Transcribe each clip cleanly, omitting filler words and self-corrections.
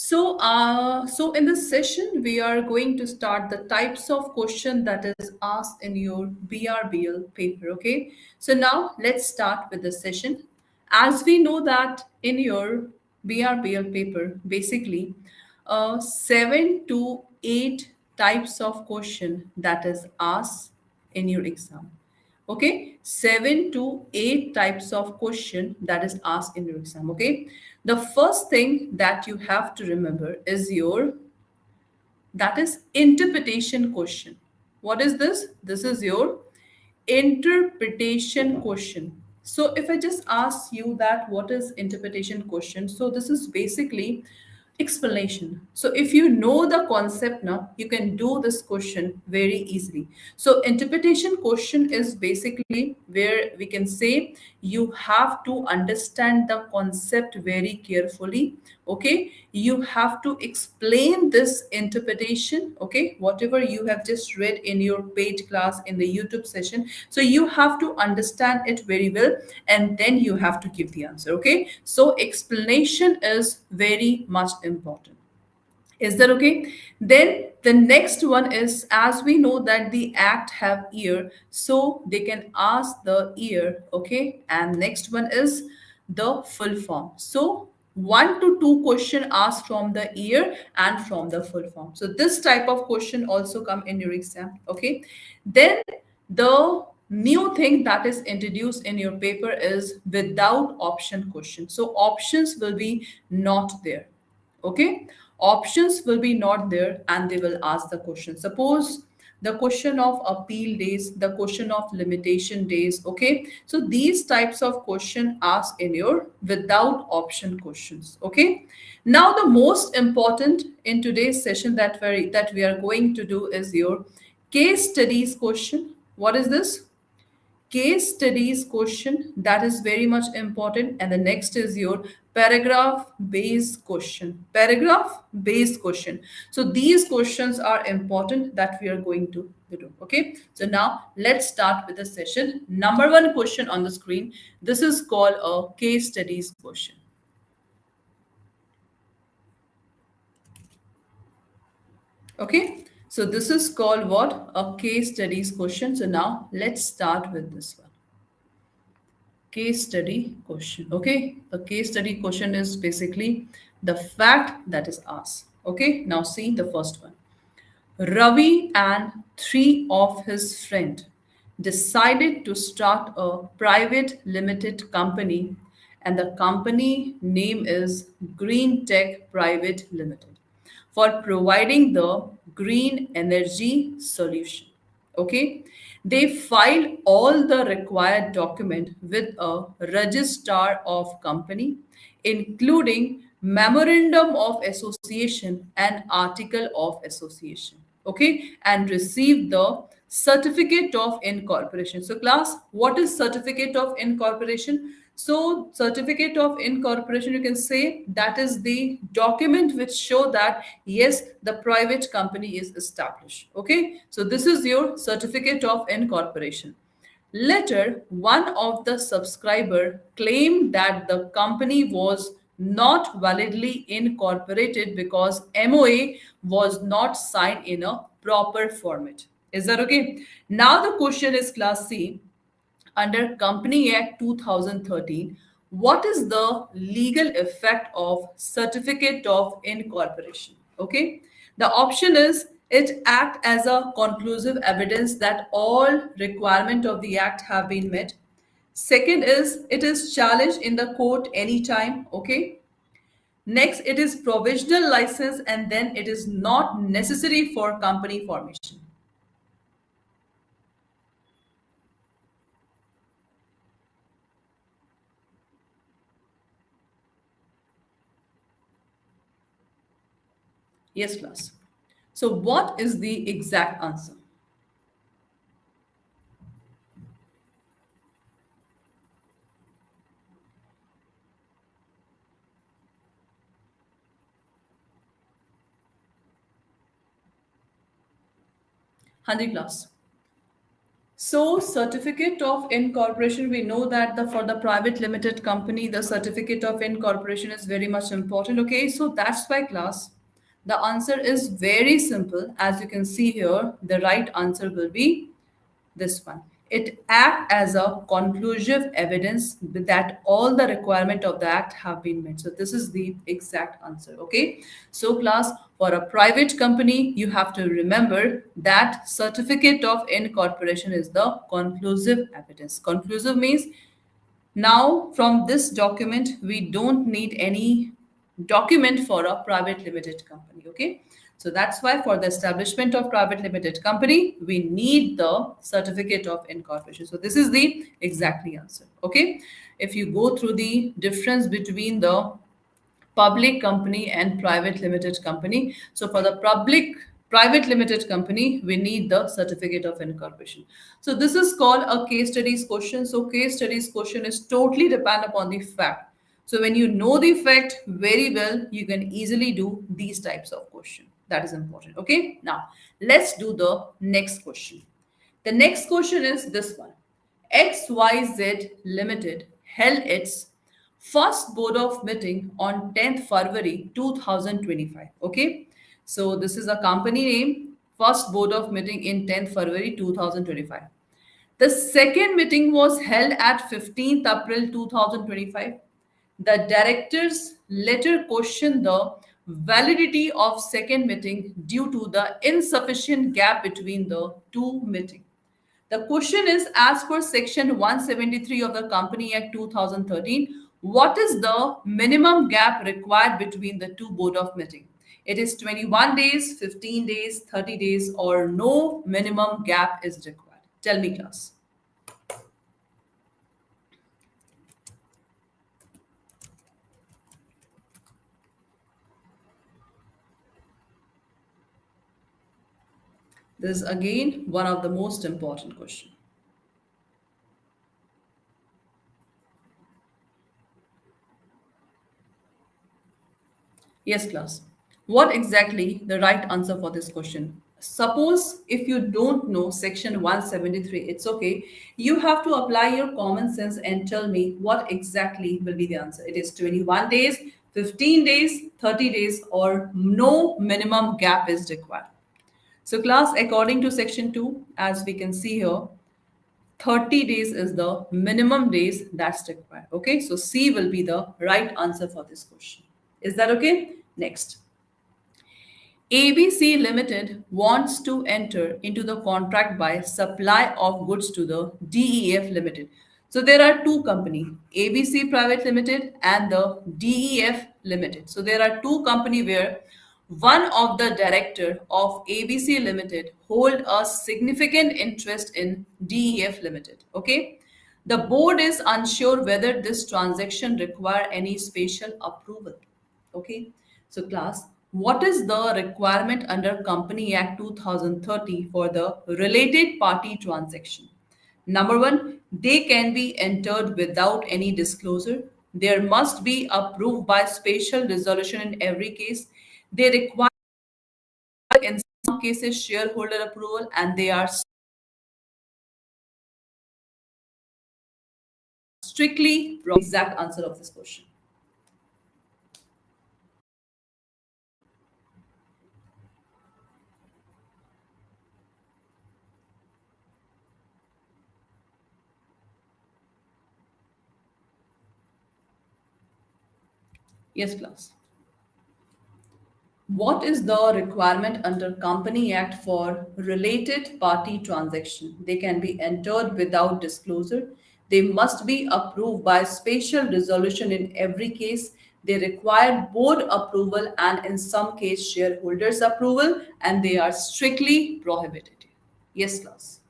So in this session, we are going to start the types of question that is asked in your BRBL paper. Okay. So now let's start with the session. As we know that in your BRBL paper, basically, 7 to 8 types of question that is asked in your exam. Okay, 7 to 8 types of question that is asked in your exam. Okay, the first thing that you have to remember is your, that is interpretation question. What is this? This is your interpretation question. So if I just ask you that what is interpretation question, so this is basically explanation. So if you know the concept now, you can do this question very easily. So interpretation question is basically where we can say you have to understand the concept very carefully. Okay, you have to explain this interpretation. Okay, whatever you have just read in your paid class in the YouTube session, so you have to understand it very well, and then you have to give the answer. Okay, so explanation is very much important. Is that okay? Then the next one is, as we know that the act have ear, so they can ask the ear. Okay, and next one is the full form. So 1 to 2 question asked from the ear and from the full form. So this type of question also come in your exam. Okay, then the new thing that is introduced in your paper is without option question. So options will be not there. Okay, options will be not there, and they will ask the question. Suppose the question of appeal days, the question of limitation days. Okay, so these types of question asked in your without option questions. Okay, now the most important in today's session that we are going to do is your case studies question. What is this? Case studies question, that is very much important. And the next is your paragraph based question. Paragraph based question. So these questions are important that we are going to do. Okay, so now let's start with the session. Number one question on the screen, this is called a case studies question. Okay, so this is called what? A case studies question. So now let's start with this one. Case study question. Okay, the case study question is basically the fact that is asked. Okay, now see the first one. Ravi and three of his friends decided to start a private limited company, and the company name is Green Tech Private Limited, for providing the green energy solution. Okay, they filed all the required document with a registrar of company, including memorandum of association and article of association. Okay, and received the certificate of incorporation. So class, what is certificate of incorporation? So certificate of incorporation, you can say that is the document which show that yes, the private company is established. Okay, so this is your certificate of incorporation. Later, one of the subscriber claimed that the company was not validly incorporated because MOA was not signed in a proper format. Is that okay? Now the question is class C, under Company Act 2013, what is the legal effect of certificate of incorporation? Okay, the option is it act as a conclusive evidence that all requirement of the act have been met. Second is it is challenged in the court anytime. Okay, next it is provisional license, and then it is not necessary for company formation. Yes, class. So what is the exact answer? Handy class. So, certificate of incorporation, we know that for the private limited company, the certificate of incorporation is very much important. Okay, so that's why class. The answer is very simple. As you can see here, the right answer will be this one. It act as a conclusive evidence that all the requirement of the act have been met. So this is the exact answer. Okay. So class, for a private company, you have to remember that certificate of incorporation is the conclusive evidence. Conclusive means now, from this document, we don't need any document for a private limited company. Okay. So that's why for the establishment of private limited company, we need the certificate of incorporation. So this is the exactly answer. Okay. If you go through the difference between the public company and private limited company. So for the private limited company, we need the certificate of incorporation. So this is called a case studies question. So case studies question is totally depend upon the fact. So when you know the fact very well, you can easily do these types of question. That is important. Okay. Now let's do the next question. The next question is this one. XYZ Limited held its first board of meeting on 10th February 2025. Okay. So this is a company name, first board of meeting in 10th February 2025. The second meeting was held at 15th April 2025. The directors later questioned the validity of second meeting due to the insufficient gap between the two meetings. The question is, as per Section 173 of the Company Act 2013, what is the minimum gap required between the two board of meeting? It is 21 days, 15 days, 30 days, or no minimum gap is required. Tell me, class. This is again one of the most important questions. Yes, class. What exactly the right answer for this question? Suppose if you don't know section 173, it's okay. You have to apply your common sense and tell me what exactly will be the answer. It is 21 days, 15 days, 30 days, or no minimum gap is required. So class, according to section 2, as we can see here, 30 days is the minimum days that's required. Okay, so C will be the right answer for this question. Is that okay? Next. ABC Limited wants to enter into the contract by supply of goods to the DEF Limited. So there are two companies, ABC Private Limited and the DEF Limited. So there are two companies where one of the director of ABC Limited hold a significant interest in DEF Limited. Okay. The board is unsure whether this transaction require any special approval. Okay. So class, what is the requirement under Company Act 2030 for the related party transaction? Number one, they can be entered without any disclosure. There must be approved by special resolution in every case. They require in some cases shareholder approval and they are strictly wrong. Exact answer of this question. Yes, class. What is the requirement under Company Act for related party transaction? They can be entered without disclosure. They must be approved by special resolution in every case. They require board approval and in some case shareholders approval and they are strictly prohibited. Yes, class.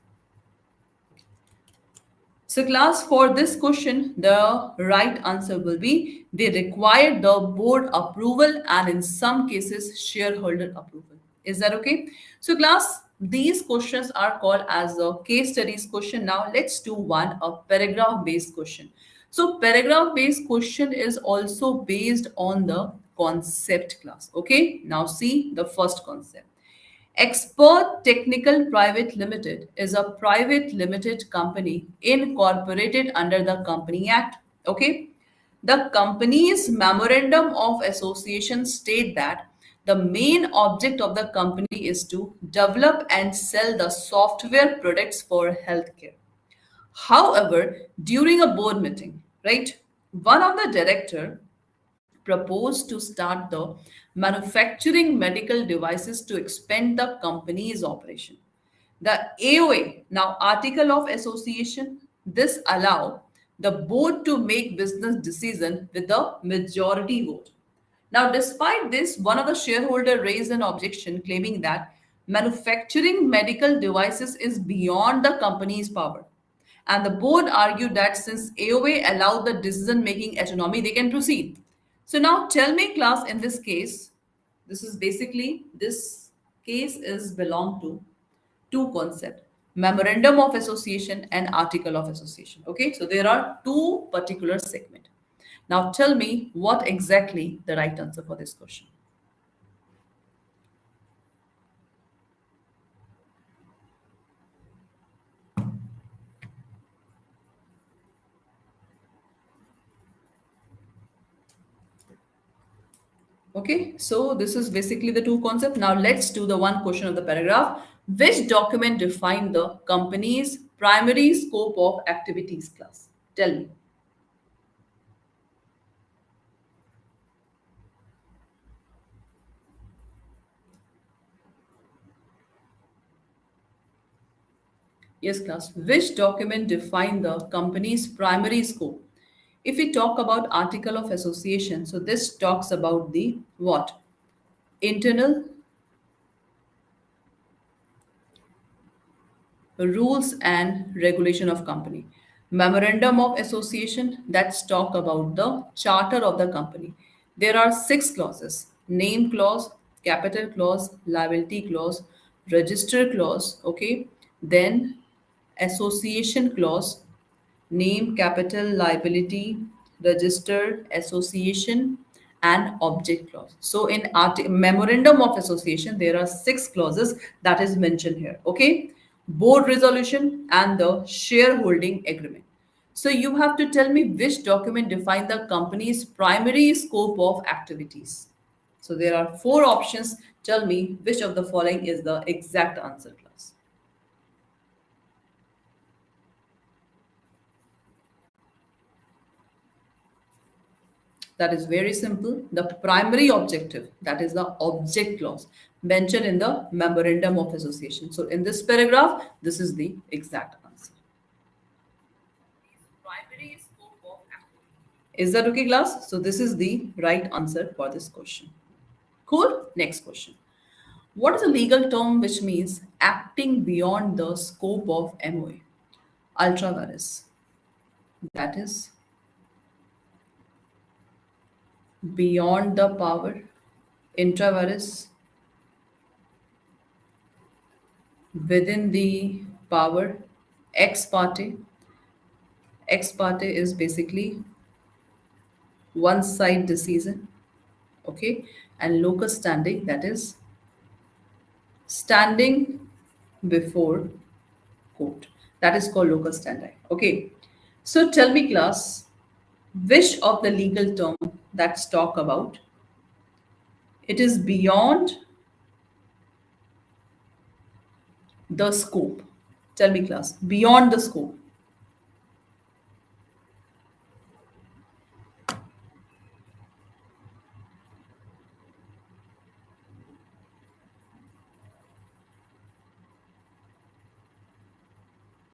So class, for this question, the right answer will be they require the board approval and in some cases shareholder approval. Is that okay? So class, these questions are called as a case studies question. Now let's do one, a paragraph based question. So paragraph based question is also based on the concept class. Okay. Now see the first concept. Expert Technical Private Limited is a private limited company incorporated under the Company Act. Okay. The company's memorandum of association state that the main object of the company is to develop and sell the software products for healthcare. However, during a board meeting, right, one of the director proposed to start the manufacturing medical devices to expand the company's operation. The AOA, now Article of Association, this allow the board to make business decision with the majority vote. Now, despite this, one of the shareholder raised an objection claiming that manufacturing medical devices is beyond the company's power. And the board argued that since AOA allowed the decision-making autonomy, they can proceed. So now tell me, class, in this case, this is basically, this case is belong to two concepts, memorandum of association and article of association. Okay, so there are two particular segment. Now tell me what exactly the right answer for this question. Okay, so this is basically the two concepts. Now let's do the one question of the paragraph. Which document define the company's primary scope of activities, class? Tell me. Yes, class. Which document define the company's primary scope? If we talk about article of association, so this talks about the what? Internal rules and regulation of company. Memorandum of association, that's talk about the charter of the company. There are six clauses: name clause, capital clause, liability clause, register clause, okay, then association clause, name, capital, liability, register, association, and object clause. So in memorandum of association, there are six clauses that is mentioned here. Okay, board resolution and the shareholding agreement. So you have to tell me which document define the company's primary scope of activities. So there are four options. Tell me which of the following is the exact answer, class. That is very simple. The primary objective, that is the object clause mentioned in the memorandum of association. So in this paragraph, this is the exact answer. Primary scope of activity. Is that okay, class? So this is the right answer for this question. Cool. Next question. What is a legal term which means acting beyond the scope of MOA? Ultra vires. That is beyond the power. Intra vires, within the power. Ex parte. Ex parte is basically one side decision. Okay. And locus standi, that is standing before court. That is called locus standi. Okay. So tell me, class, which of the legal term that's talk about it is beyond the scope? Tell me, class, beyond the scope.